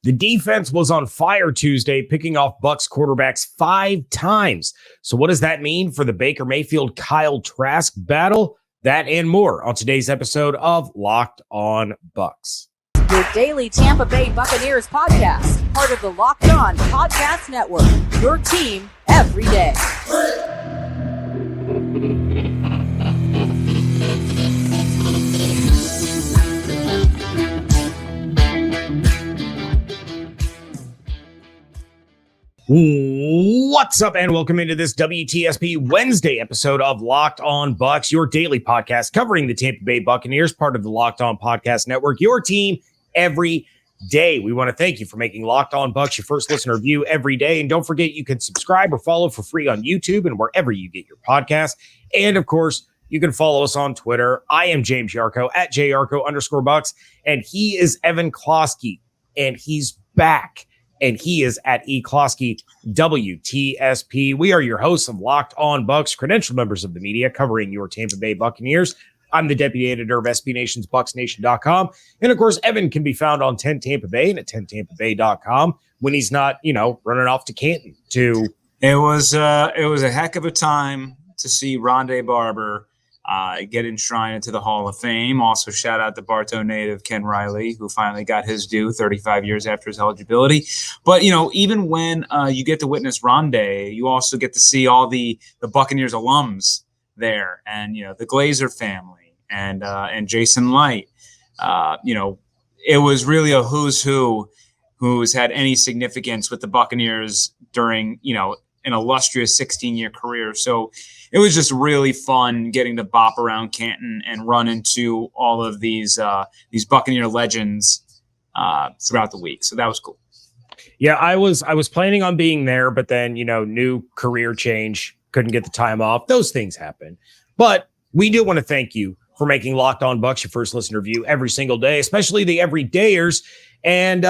The defense was on fire Tuesday, picking off Bucs quarterbacks 5 times. So what does that mean for the Baker Mayfield-Kyle Trask battle? That and more on today's episode of Locked On Bucs. Your daily Tampa Bay Buccaneers podcast, part of the Locked On Podcast Network, your team every day. What's up, and welcome into this WTSP Wednesday episode of Locked On Bucs, your daily podcast covering the Tampa Bay Buccaneers, part of the Locked On Podcast Network, your team every day. We want to thank you for making Locked On Bucs your first listener view every day. And don't forget, you can subscribe or follow for free on YouTube and wherever you get your podcast. And of course, you can follow us on Twitter. I am James Yarcho at JYarcho_Bucs, and he is Evan Klosky, and he's back. And he is at eKlosky WTSP. We are your hosts of Locked On Bucs, credentialed members of the media covering your Tampa Bay Buccaneers. I'm the deputy editor of SB Nation's BucsNation.com. And of course, Evan can be found on 10 Tampa Bay and at 10tampabay.com when he's not, running off to Canton to. It was a heck of a time to see Rondé Barber get enshrined into the Hall of Fame. Also, shout out to Bartow native Ken Riley, who finally got his due 35 years after his eligibility. But, even when you get to witness Rondé, you also get to see all the Buccaneers alums there, and, the Glazer family and Jason Light. It was really a who's who's had any significance with the Buccaneers during, an illustrious 16-year career. So it was just really fun getting to bop around Canton and run into all of these Buccaneer legends throughout the week. So that was cool. Yeah, I was planning on being there, but then, new career change, couldn't get the time off. Those things happen. But we do want to thank you for making Locked On Bucs your first listener view every single day, especially the everydayers. And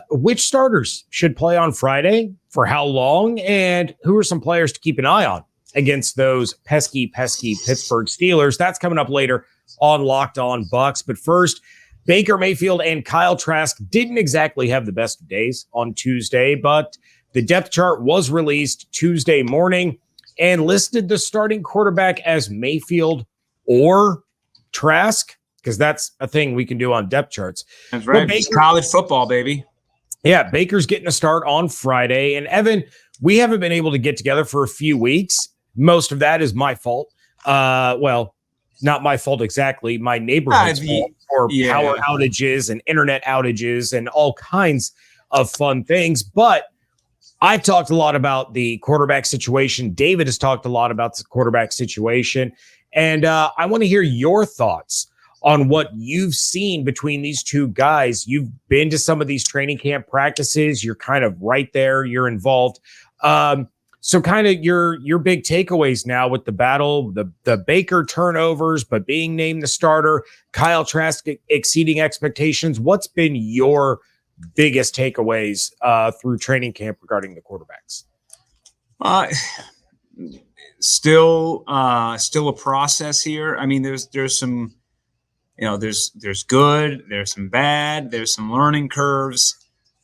which starters should play on Friday, for how long, and who are some players to keep an eye on against those pesky Pittsburgh Steelers? That's coming up later on Locked On Bucs. But first, Baker Mayfield and Kyle Trask didn't exactly have the best of days on Tuesday, but the depth chart was released Tuesday morning and listed the starting quarterback as Mayfield or Trask, because that's a thing we can do on depth charts. That's right. It's college football, baby. Yeah, Baker's getting a start on Friday. And Evan, we haven't been able to get together for a few weeks. Most of that is my fault. Well, not my fault exactly. My neighborhood's fault for power outages and internet outages and all kinds of fun things. But I've talked a lot about the quarterback situation. David has talked a lot about the quarterback situation. And I want to hear your thoughts on what you've seen between these two guys. You've been to some of these training camp practices. You're kind of right there. You're involved. So kind of your big takeaways now with the battle, the Baker turnovers, but being named the starter, Kyle Trask exceeding expectations. What's been your biggest takeaways through training camp regarding the quarterbacks? Still a process here. I mean, there's some, there's good, there's some bad, there's some learning curves.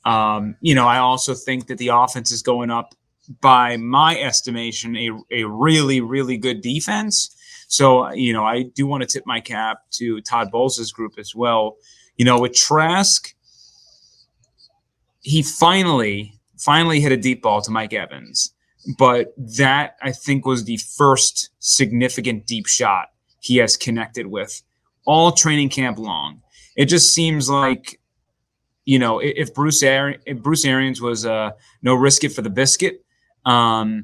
I also think that the offense is going up by my estimation, a really, really good defense. So, I do want to tip my cap to Todd Bowles' group as well. With Trask, he finally hit a deep ball to Mike Evans. But that, I think, was the first significant deep shot he has connected with all training camp long. It just seems like, if Bruce Arians was no risk it for the biscuit, Kyle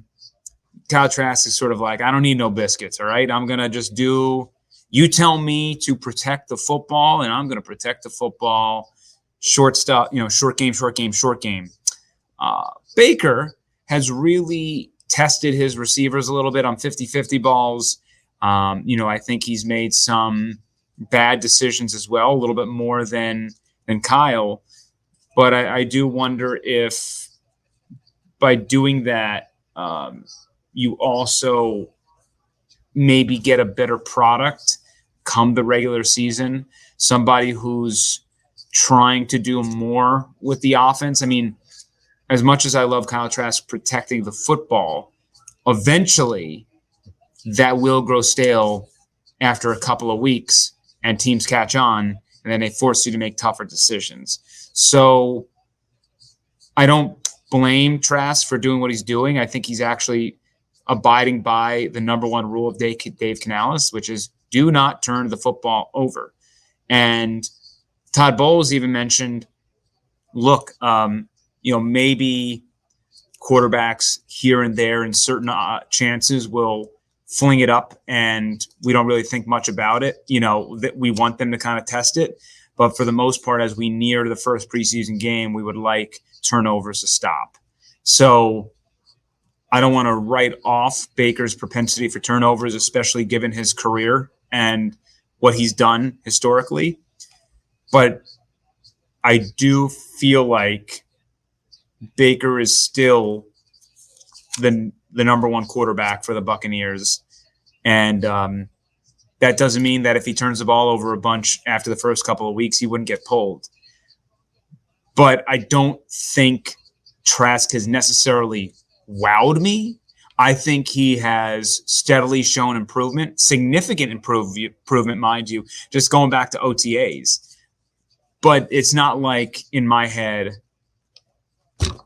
Trask is sort of like, I don't need no biscuits, all right? I'm going to just you tell me to protect the football, and I'm going to protect the football. Short stuff, short game. Baker has really tested his receivers a little bit on 50-50 balls. I think he's made some bad decisions as well, a little bit more than Kyle. But I do wonder if by doing that, you also maybe get a better product come the regular season. Somebody who's trying to do more with the offense. I mean, as much as I love Kyle Trask protecting the football, eventually that will grow stale after a couple of weeks and teams catch on, and then they force you to make tougher decisions. So I don't blame Trask for doing what he's doing. I think he's actually abiding by the number one rule of Dave Canales, which is do not turn the football over. And Todd Bowles even mentioned, look, maybe quarterbacks here and there in certain chances will fling it up and we don't really think much about it. That we want them to kind of test it. But for the most part, as we near the first preseason game, we would like turnovers to stop. So I don't want to write off Baker's propensity for turnovers, especially given his career and what he's done historically. But I do feel like Baker is still the number one quarterback for the Buccaneers. And that doesn't mean that if he turns the ball over a bunch after the first couple of weeks, he wouldn't get pulled. But I don't think Trask has necessarily wowed me. I think he has steadily shown improvement, significant improvement, mind you, just going back to OTAs. But it's not like in my head,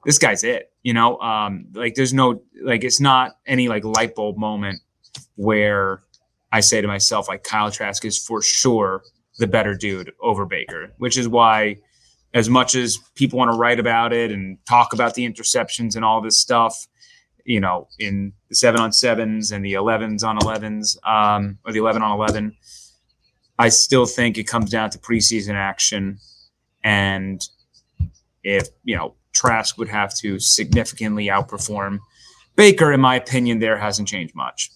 this guy's it, there's no, it's not any light bulb moment where I say to myself, Kyle Trask is for sure the better dude over Baker, which is why as much as people want to write about it and talk about the interceptions and all this stuff, in the 7-on-7s and the 11s-on-11s, or the 11-on-11, I still think it comes down to preseason action. And if, Trask would have to significantly outperform Baker, in my opinion, there hasn't changed much.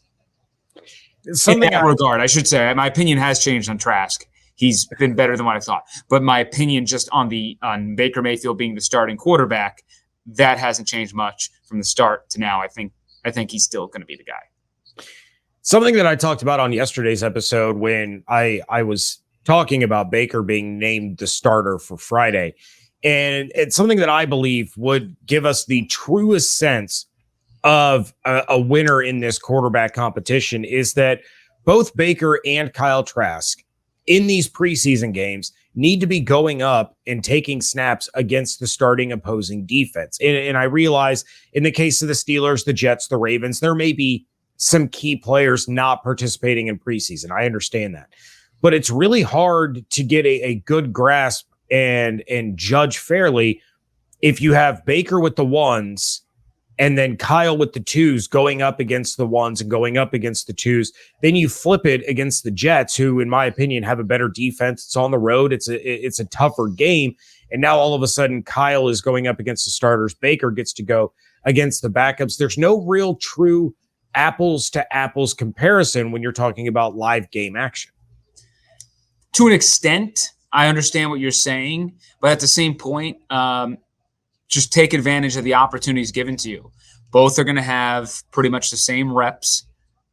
In that regard, I should say, my opinion has changed on Trask. He's been better than what I thought. But my opinion just on Baker Mayfield being the starting quarterback, that hasn't changed much from the start to now. I think he's still going to be the guy. Something that I talked about on yesterday's episode when I was talking about Baker being named the starter for Friday, and it's something that I believe would give us the truest sense of a winner in this quarterback competition, is that both Baker and Kyle Trask in these preseason games need to be going up and taking snaps against the starting opposing defense. And I realize in the case of the Steelers, the Jets, the Ravens, there may be some key players not participating in preseason. I understand that. But it's really hard to get a good grasp and judge fairly if you have Baker with the ones and then Kyle with the twos going up against the ones and going up against the twos. Then you flip it against the Jets, who, in my opinion, have a better defense. It's on the road. It's a tougher game. And now all of a sudden, Kyle is going up against the starters. Baker gets to go against the backups. There's no real true apples to apples comparison when you're talking about live game action. To an extent, I understand what you're saying, but at the same point, just take advantage of the opportunities given to you. Both are going to have pretty much the same reps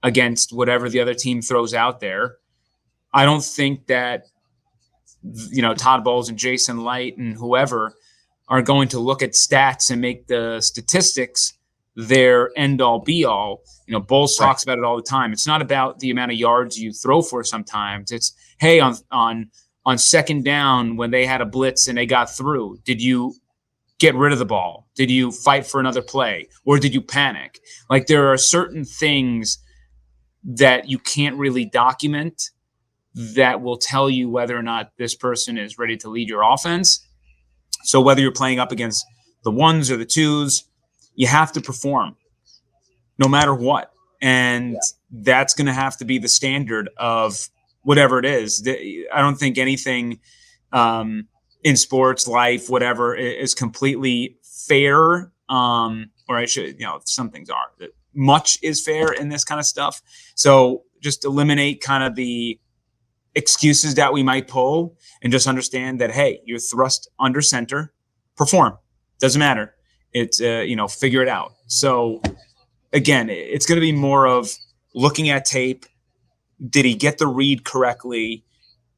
against whatever the other team throws out there. I don't think that, Todd Bowles and Jason Light and whoever are going to look at stats and make the statistics their end all be all. Bowles talks about it all the time. It's not about the amount of yards you throw for sometimes. It's, hey, on second down when they had a blitz and they got through, did you get rid of the ball? Did you fight for another play? Or did you panic? There are certain things that you can't really document that will tell you whether or not this person is ready to lead your offense. So whether you're playing up against the ones or the twos, you have to perform no matter what. And that's going to have to be the standard of whatever it is. I don't think anything in sports, life, whatever, is completely fair. Or I should, some things are. Much is fair in this kind of stuff. So just eliminate kind of the excuses that we might pull and just understand that, hey, you're thrust under center, perform. Doesn't matter. It's, figure it out. So again, it's going to be more of looking at tape. Did he get the read correctly?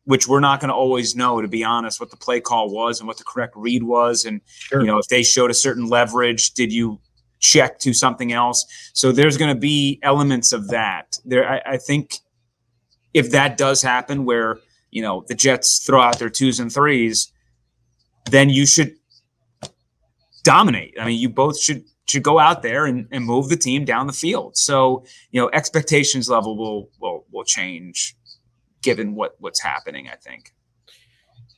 which we're not going to always know, to be honest, what the play call was and what the correct read was. And, Sure. if they showed a certain leverage, did you check to something else? So there's going to be elements of that there. I think if that does happen where, the Jets throw out their 2s and 3s, then you should dominate. I mean, you both should go out there and move the team down the field. So, expectations level will change given what's happening, I think.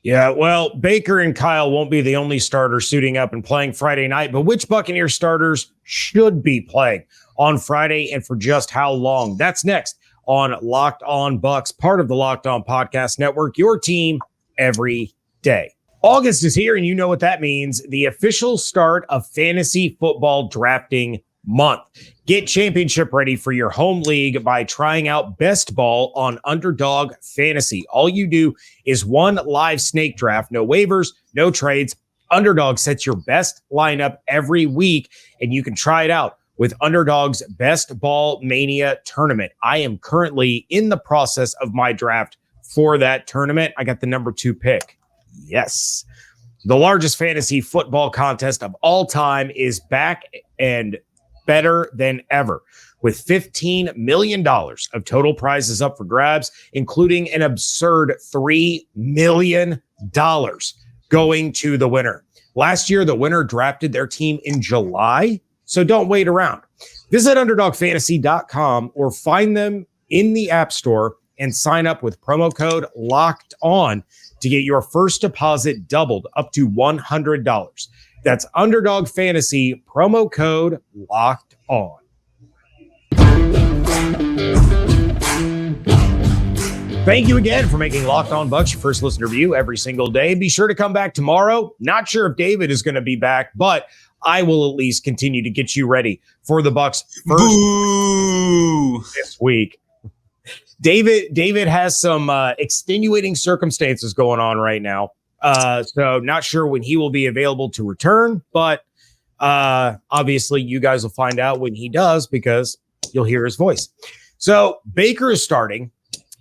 Yeah, well, Baker and Kyle won't be the only starters suiting up and playing Friday night, but which Buccaneer starters should be playing on Friday and for just how long? That's next on Locked On Bucs, part of the Locked On Podcast Network, your team every day. August is here, and you know what that means. The official start of fantasy football drafting month. Get championship ready for your home league by trying out Best Ball on Underdog Fantasy. All you do is one live snake draft, no waivers, no trades. Underdog sets your best lineup every week, and you can try it out with Underdog's Best Ball Mania tournament. I am currently in the process of my draft for that tournament. I got the number 2 pick. Yes. The largest fantasy football contest of all time is back and better than ever, with $15 million of total prizes up for grabs, including an absurd $3 million going to the winner. Last year, the winner drafted their team in July, so don't wait around. Visit UnderdogFantasy.com or find them in the App Store and sign up with promo code Locked On to get your first deposit doubled up to $100. That's Underdog Fantasy, promo code Locked On. Thank you again for making Locked On Bucs your first listener view every single day. Be sure to come back tomorrow. Not sure if David is going to be back, but I will at least continue to get you ready for the Bucs first this week. David has some extenuating circumstances going on right now. So not sure when he will be available to return, but obviously you guys will find out when he does because you'll hear his voice. So Baker is starting,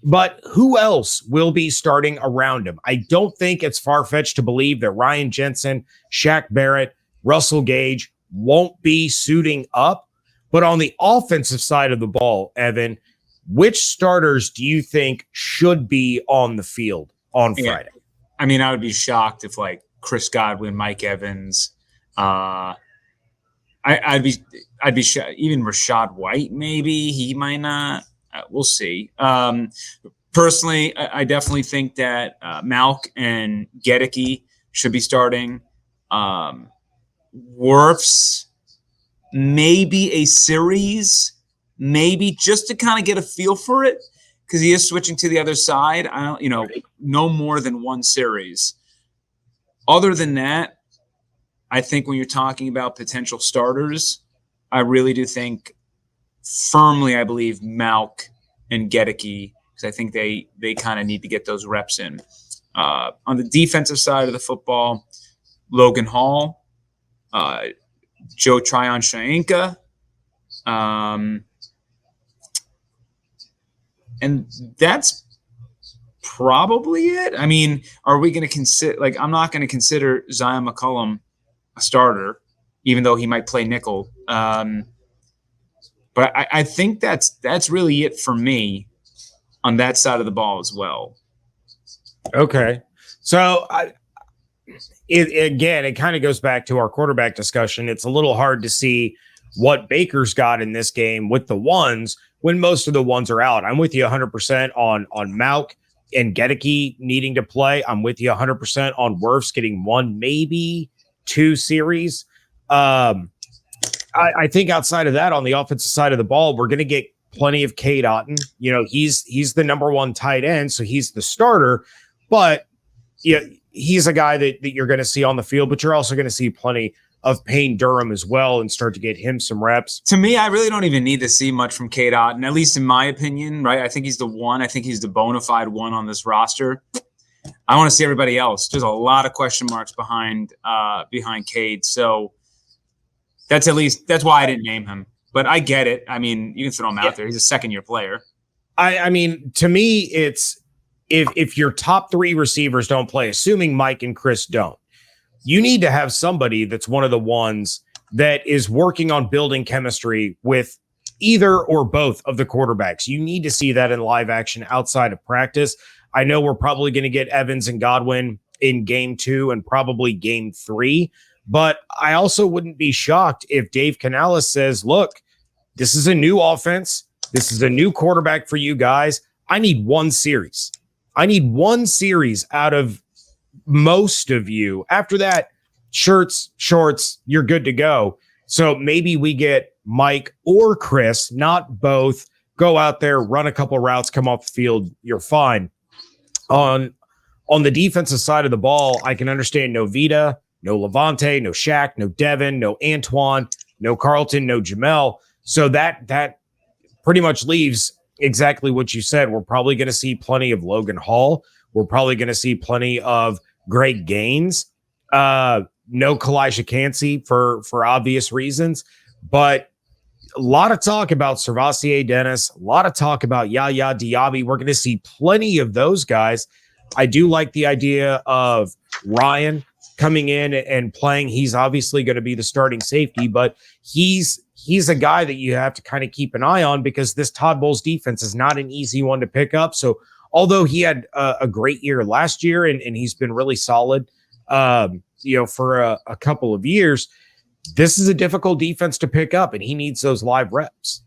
but who else will be starting around him? I don't think it's far-fetched to believe that Ryan Jensen, Shaq Barrett, Russell Gage won't be suiting up. But on the offensive side of the ball, Evan, which starters do you think should be on the field on Friday? I mean, I would be shocked if Chris Godwin, Mike Evans, I'd be shocked. Even Rashad White, maybe he might not. We'll see. Personally, I definitely think that Malk and Gedeke should be starting. Wirfs, maybe a series, maybe just to kind of get a feel for it, because he is switching to the other side. I don't, no more than one series. Other than that, I think when you're talking about potential starters, I really do think firmly, I believe Malk and Gedeke, because I think they kind of need to get those reps in. On the defensive side of the football, Logan Hall, Joe Tryon-Shoyinka, and that's probably it. I mean, are we going to consider, I'm not going to consider Zion McCollum a starter, even though he might play nickel. But I think that's really it for me on that side of the ball as well. Okay. So it kind of goes back to our quarterback discussion. It's a little hard to see what Baker's got in this game with the ones when most of the ones are out. I'm with you 100% on Malk and Gedeke needing to play. I'm with you 100% on Wirfs getting one, maybe two series. I think outside of that, on the offensive side of the ball, we're going to get plenty of Cade Otton. He's the number one tight end, so he's the starter. But he's a guy that you're going to see on the field, but you're also going to see plenty of Payne Durham as well and start to get him some reps. To me, I really don't even need to see much from Cade Otton, at least in my opinion, right? I think he's the one. I think he's the bona fide one on this roster. I want to see everybody else. There's a lot of question marks behind Cade. So that's why I didn't name him. But I get it. I mean, you can throw him out there. He's a second-year player. I mean, to me, it's if your top three receivers don't play, assuming Mike and Chris don't, you need to have somebody that's one of the ones that is working on building chemistry with either or both of the quarterbacks. You need to see that in live action outside of practice. I know we're probably going to get Evans and Godwin in game 2 and probably game 3, but I also wouldn't be shocked if Dave Canales says, look, this is a new offense. This is a new quarterback for you guys. I need one series. I need one series out of most of you. After that, shirts, shorts, you're good to go. So maybe we get Mike or Chris, not both, go out there, run a couple routes, come off the field, you're fine. On the defensive side of the ball, I can understand no Vita, no Lavonte, no Shaq, no Devin, no Antoine, no Carlton, no Jamel. So that pretty much leaves exactly what you said. We're probably going to see plenty of Logan Hall. We're probably going to see plenty of Greg Gaines. No Kalijah Cansey for obvious reasons, but a lot of talk about Sirvocea Dennis, a lot of talk about YaYa, Diaby. We're going to see plenty of those guys. I do like the idea of Ryan coming in and playing. He's obviously going to be the starting safety, but he's a guy that you have to kind of keep an eye on because this Todd Bowles defense is not an easy one to pick up. So although he had a great year last year and he's been really solid, for a couple of years, this is a difficult defense to pick up, and he needs those live reps.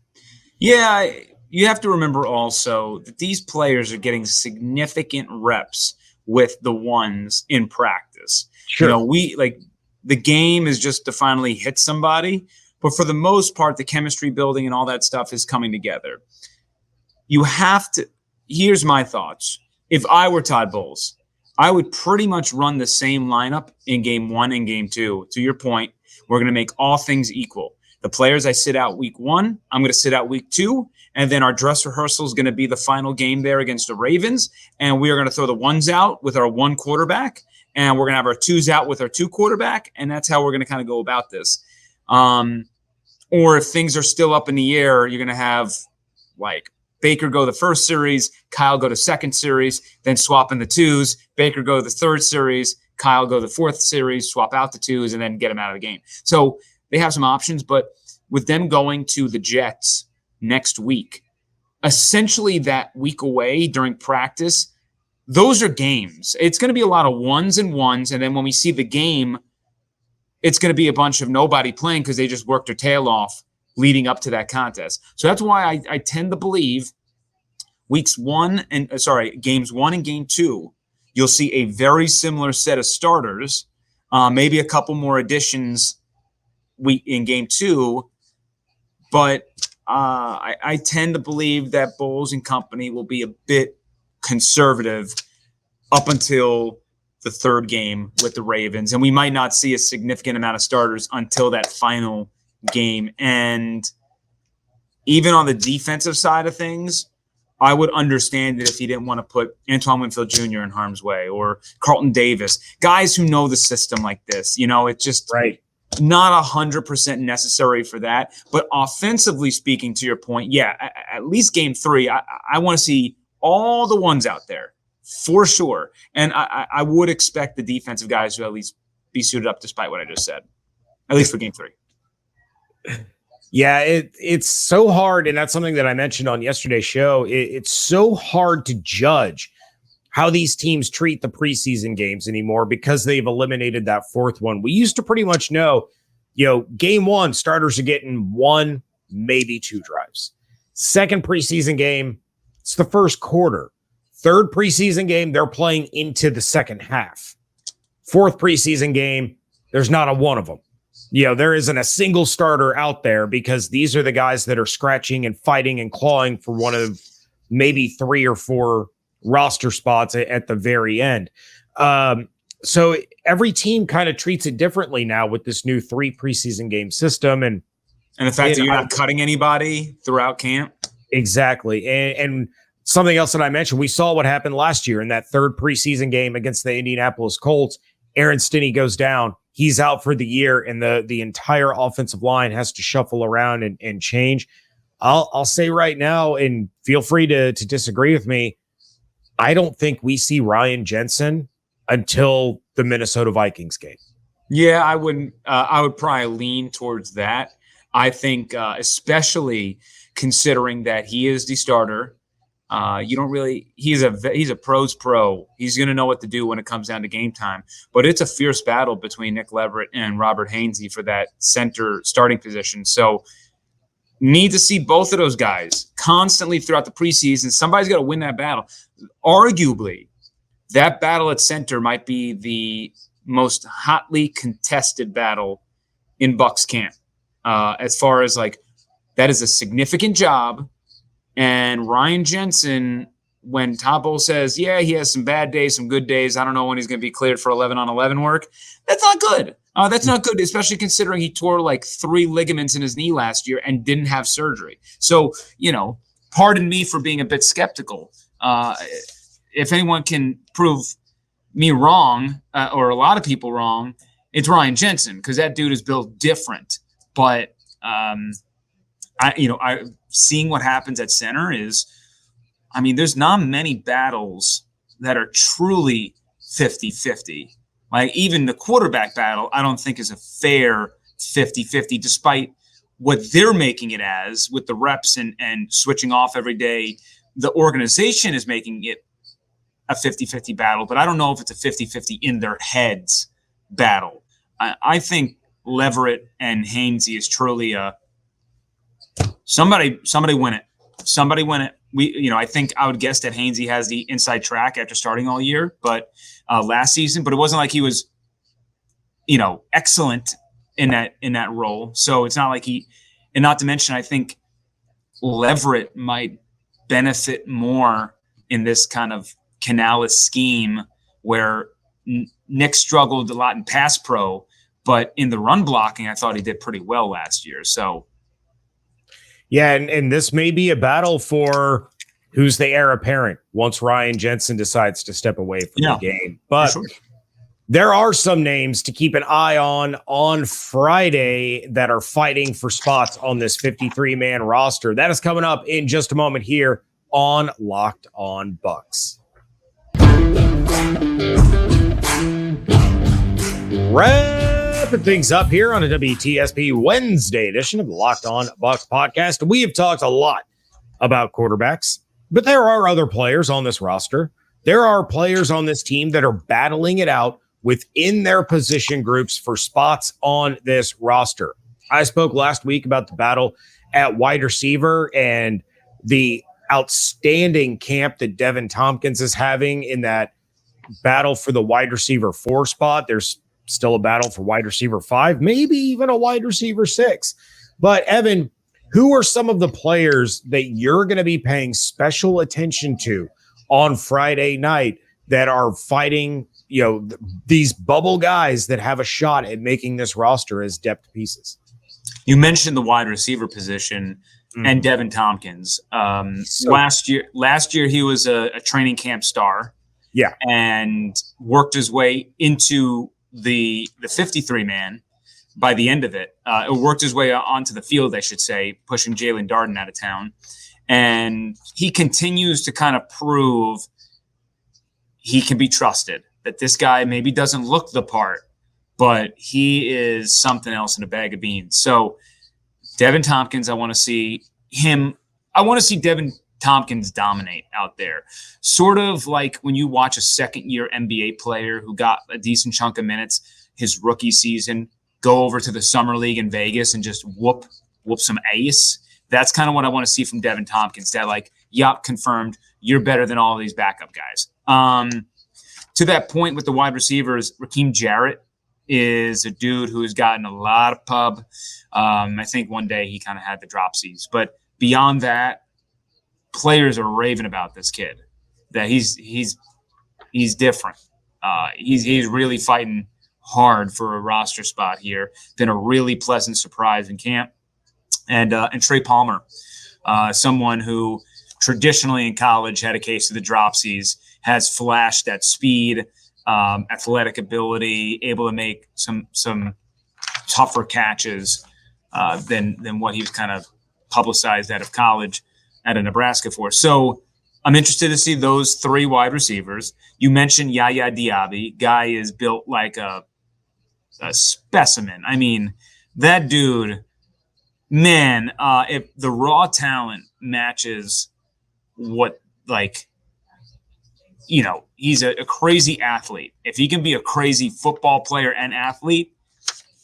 Yeah, you have to remember also that these players are getting significant reps with the ones in practice. Sure. The game is just to finally hit somebody, but for the most part, the chemistry building and all that stuff is coming together. You have to. Here's my thoughts. If I were Todd Bowles, I would pretty much run the same lineup in game 1 and game 2. To your point, we're going to make all things equal. The players I sit out week 1, I'm going to sit out week 2, and then our dress rehearsal is going to be the final game there against the Ravens, and we are going to throw the ones out with our 1 quarterback, and we're going to have our 2s out with our 2 quarterback, and that's how we're going to kind of go about this. Or if things are still up in the air, you're going to have like Baker go the first series, Kyle go to second series, then swap in the 2s, Baker go the third series, Kyle go the fourth series, swap out the 2s, and then get them out of the game. So they have some options, but with them going to the Jets next week, essentially that week away during practice, those are games. It's going to be a lot of ones, and then when we see the game, it's going to be a bunch of nobody playing because they just worked their tail off leading up to that contest. So that's why I tend to believe games 1 and game 2, you'll see a very similar set of starters, maybe a couple more additions in game 2. But I tend to believe that Bowles and company will be a bit conservative up until the third game with the Ravens. And we might not see a significant amount of starters until that final game. And even on the defensive side of things, I would understand it if he didn't want to put Antoine Winfield Jr. in harm's way or Carlton Davis, guys who know the system like this. It's just not 100% necessary for that. But offensively speaking, to your point, at least game 3, I want to see all the ones out there for sure. And I would expect the defensive guys to at least be suited up despite what I just said, at least for game 3. Yeah, it's so hard, and that's something that I mentioned on yesterday's show. It's so hard to judge how these teams treat the preseason games anymore because they've eliminated that 4th one. We used to pretty much know, game 1, starters are getting 1, maybe 2 drives. Second preseason game, it's the first quarter. Third preseason game, they're playing into the second half. Fourth preseason game, there's not a one of them. There isn't a single starter out there because these are the guys that are scratching and fighting and clawing for one of maybe 3 or 4 roster spots at the very end. So every team kind of treats it differently now with this new 3 preseason game system. And the fact that you're not cutting anybody throughout camp. Exactly. And something else that I mentioned, we saw what happened last year in that 3rd preseason game against the Indianapolis Colts. Aaron Stinney goes down. He's out for the year, and the entire offensive line has to shuffle around and change. I'll say right now, and feel free to disagree with me, I don't think we see Ryan Jensen until the Minnesota Vikings game. Yeah, I wouldn't. I would probably lean towards that. I think, especially considering that he is the starter. You don't really. He's a pro's pro. He's going to know what to do when it comes down to game time. But it's a fierce battle between Nick Leverett and Robert Hainsey for that center starting position. So need to see both of those guys constantly throughout the preseason. Somebody's got to win that battle. Arguably, that battle at center might be the most hotly contested battle in Bucs camp. As far as like, that is a significant job. And Ryan Jensen, when Topo says, yeah, he has some bad days, some good days, I don't know when he's going to be cleared for 11-on-11 work. That's not good. That's not good, especially considering he tore like 3 ligaments in his knee last year and didn't have surgery. So, pardon me for being a bit skeptical. If anyone can prove me wrong, or a lot of people wrong, it's Ryan Jensen, because that dude is built different. But seeing what happens at center is, there's not many battles that are truly 50-50. Like even the quarterback battle, I don't think is a fair 50-50, despite what they're making it as with the reps and switching off every day. The organization is making it a 50-50 battle, but I don't know if it's a 50-50 in their heads battle. I think Leverett and Hainsey is truly a somebody win it. Somebody win it. I think I would guess that Hainsey has the inside track after starting all year, but last season, but it wasn't like he was, excellent in that role. So it's not like and not to mention, I think Leverett might benefit more in this kind of Canales scheme where Nick struggled a lot in pass pro, but in the run blocking, I thought he did pretty well last year. So. Yeah, and this may be a battle for who's the heir apparent once Ryan Jensen decides to step away from the game. But there are some names to keep an eye on Friday that are fighting for spots on this 53-man roster. That is coming up in just a moment here on Locked On Bucs. Wrapping things up here on a WTSP Wednesday edition of the Locked On Bucs podcast. We have talked a lot about quarterbacks, but there are other players on this roster. There are players on this team that are battling it out within their position groups for spots on this roster. I spoke last week about the battle at wide receiver and the outstanding camp that Devin Tompkins is having in that battle for the wide receiver 4 spot. There's still a battle for wide receiver 5, maybe even a wide receiver 6. But Evan, who are some of the players that you're going to be paying special attention to on Friday night that are fighting, these bubble guys that have a shot at making this roster as depth pieces? You mentioned the wide receiver position and Devin Tompkins. Last year he was a training camp star. Yeah. And worked his way into the 53-man by the end of it. It worked his way onto the field, I should say, pushing Jalen Darden out of town. And he continues to kind of prove he can be trusted, that this guy maybe doesn't look the part, but he is something else in a bag of beans. So Devin Tompkins, I want to see Devin Tompkins dominate out there. Sort of like when you watch a second-year NBA player who got a decent chunk of minutes his rookie season, go over to the summer league in Vegas and just whoop some ace. That's kind of what I want to see from Devin Tompkins. That confirmed, you're better than all of these backup guys. To that point with the wide receivers, Raheem Jarrett is a dude who has gotten a lot of pub. I think one day he kind of had the dropsies, but beyond that, players are raving about this kid, that he's different. He's really fighting hard for a roster spot here. Been a really pleasant surprise in camp. And Trey Palmer, someone who traditionally in college had a case of the dropsies, has flashed that speed, athletic ability, able to make some tougher catches than what he was kind of publicized out of college at a Nebraska for. So I'm interested to see those 3 wide receivers. You mentioned YaYa Diaby. Guy is built like a specimen. I mean, that dude, man, if the raw talent matches what, like, you know, he's a crazy athlete. If he can be a crazy football player and athlete,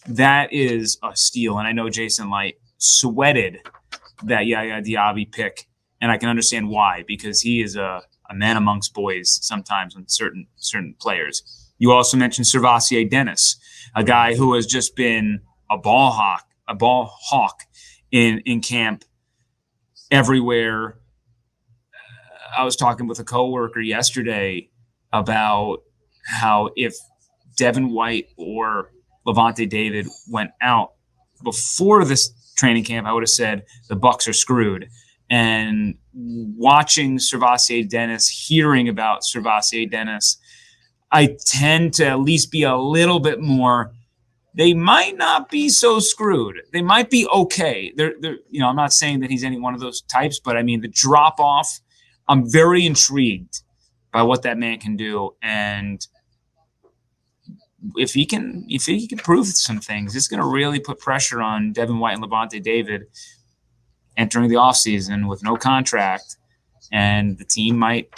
that is a steal. And I know Jason Light sweated that YaYa Diaby pick, and I can understand why, because he is a man amongst boys sometimes with certain players. You also mentioned Sirvocea Dennis, a guy who has just been a ball hawk in camp everywhere. I was talking with a coworker yesterday about how if Devin White or Lavonte David went out before this training camp, I would have said the Bucs are screwed. And watching Sirvocea Dennis, hearing about Sirvocea Dennis, I tend to at least be a little bit more. They might not be so screwed. They might be okay. They're I'm not saying that he's any one of those types, but I mean the drop off. I'm very intrigued by what that man can do, and if he can prove some things, it's going to really put pressure on Devin White and Lavonte David entering the offseason with no contract, and the team might,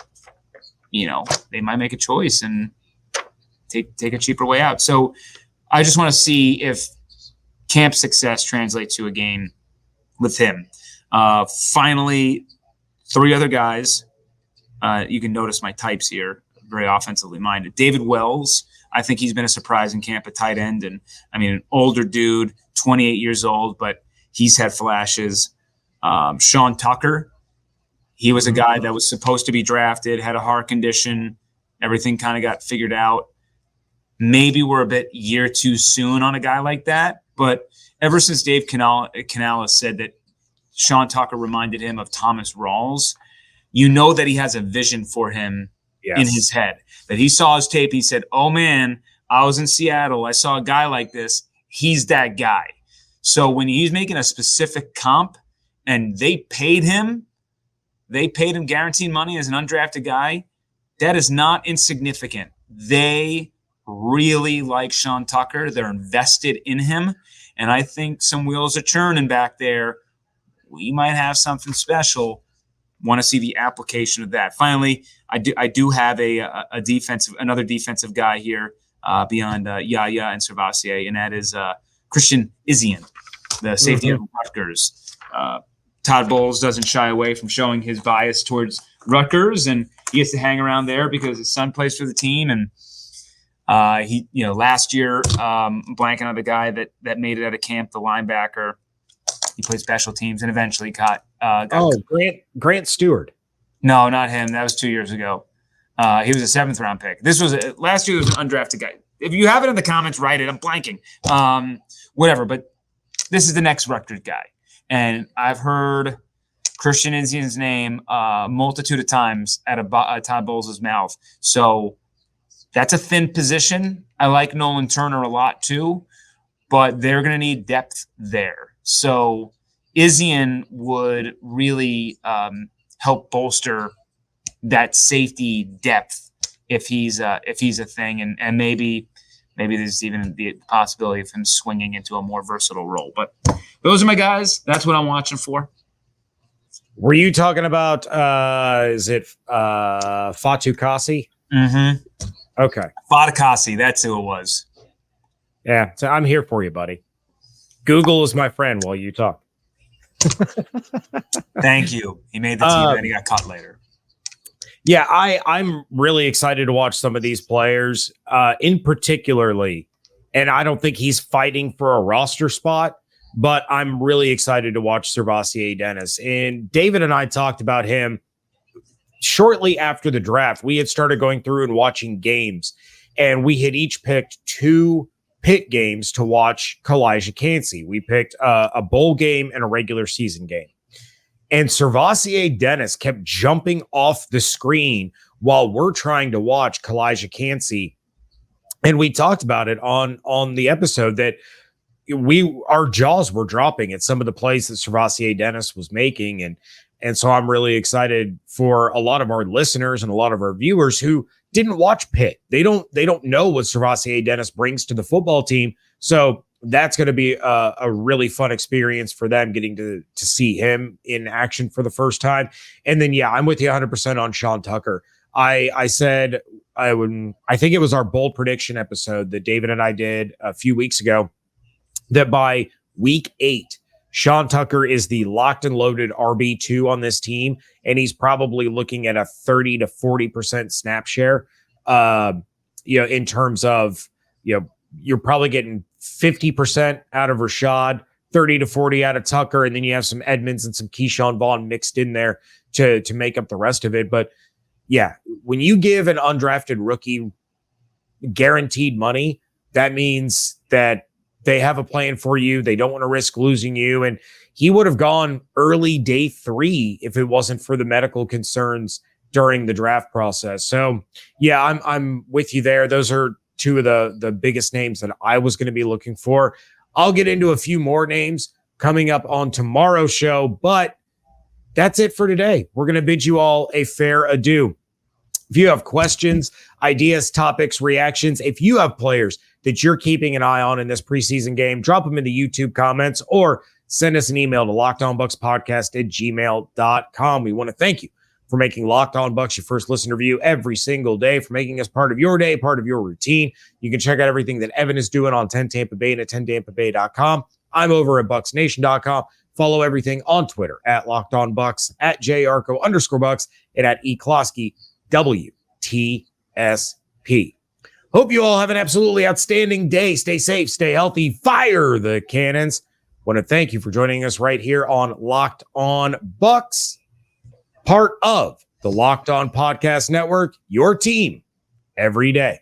they might make a choice and take a cheaper way out. So I just want to see if camp success translates to a game with him. Finally, 3 other guys. You can notice my types here, very offensively minded. David Wells, I think he's been a surprise in camp at tight end. And I mean, an older dude, 28 years old, but he's had flashes. Sean Tucker, he was a guy that was supposed to be drafted, had a heart condition. Everything kind of got figured out. Maybe we're a bit year too soon on a guy like that. But ever since Dave Canales said that Sean Tucker reminded him of Thomas Rawls, you know that he has a vision for him in his head. That he saw his tape, he said, oh man, I was in Seattle, I saw a guy like this, he's that guy. So when he's making a specific comp and they paid him guaranteed money as an undrafted guy, that is not insignificant. They really like Sean Tucker. They're invested in him. And I think some wheels are churning back there. We might have something special. Want to see the application of that. Finally, I do have another defensive guy here beyond YaYa and Sirvocea, and that is Christian Izien, the safety of Rutgers. Todd Bowles doesn't shy away from showing his bias towards Rutgers, and he gets to hang around there because his son plays for the team. And last year, blanking on the guy that made it out of camp, the linebacker. He played special teams and eventually got Grant Stewart. No, not him. That was 2 years ago. He was a 7th round pick. Last year. There was an undrafted guy. If you have it in the comments, write it. I'm blanking. Whatever. But this is the next Rutgers guy, and I've heard Christian Izien's name a multitude of times out of Todd Bowles' mouth. So that's a thin position. I like Nolan Turner a lot too, but they're going to need depth there. So Izien would really help bolster that safety depth if he's a thing, and maybe there's even the possibility of him swinging into a more versatile role. But those are my guys. That's what I'm watching for. Were you talking about is it Fatu Kasi? Mm-hmm. Okay, Fatakasi, that's who it was. Yeah, so I'm here for you, buddy. Google is my friend while you talk. Thank you. He made the team, and he got cut later. Yeah, I'm really excited to watch some of these players, in particularly, and I don't think he's fighting for a roster spot, but I'm really excited to watch Sirvocea Dennis. And David and I talked about him shortly after the draft. We had started going through and watching games, and we had each picked 2 pit games to watch Kalijah Cansey. We picked a bowl game and a regular season game. And Sirvocea Dennis kept jumping off the screen while we're trying to watch Kalijah Cansey. And we talked about it on the episode that our jaws were dropping at some of the plays that Sirvocea Dennis was making. And so I'm really excited for a lot of our listeners and a lot of our viewers who didn't watch Pitt. They don't know what Sirvocea Dennis brings to the football team. So that's going to be a really fun experience for them, getting to see him in action for the first time. And then, yeah, I'm with you 100% on Sean Tucker. I said I think it was our bold prediction episode that David and I did a few weeks ago, that by week 8, Sean Tucker is the locked and loaded RB2 on this team, and he's probably looking at a 30 to 40% snap share. In terms of, you're probably getting 50% out of Rashad, 30 to 40 out of Tucker, and then you have some Edmonds and some Keyshawn Vaughn mixed in there to make up the rest of it. But yeah, when you give an undrafted rookie guaranteed money, that means that they have a plan for you. They don't want to risk losing you. And he would have gone early day 3 if it wasn't for the medical concerns during the draft process. So yeah, I'm with you there. Those are two of the biggest names that I was going to be looking for. I'll get into a few more names coming up on tomorrow's show, but that's it for today. We're going to bid you all a fair adieu. If you have questions, ideas, topics, reactions, if you have players that you're keeping an eye on in this preseason game, drop them in the YouTube comments or send us an email to lockedonbuckspodcast@gmail.com. We want to thank you for making Locked On Bucs your first listen review every single day, for making us part of your day, part of your routine. You can check out everything that Evan is doing on 10 Tampa Bay and at 10tampabay.com. I'm over at bucksnation.com. Follow everything on Twitter at Locked On Bucs, at JArco_Bucs, and at eCloskey WTSP. Hope you all have an absolutely outstanding day. Stay safe, stay healthy, fire the cannons. Want to thank you for joining us right here on Locked On Bucs, part of the Locked On Podcast Network, your team every day.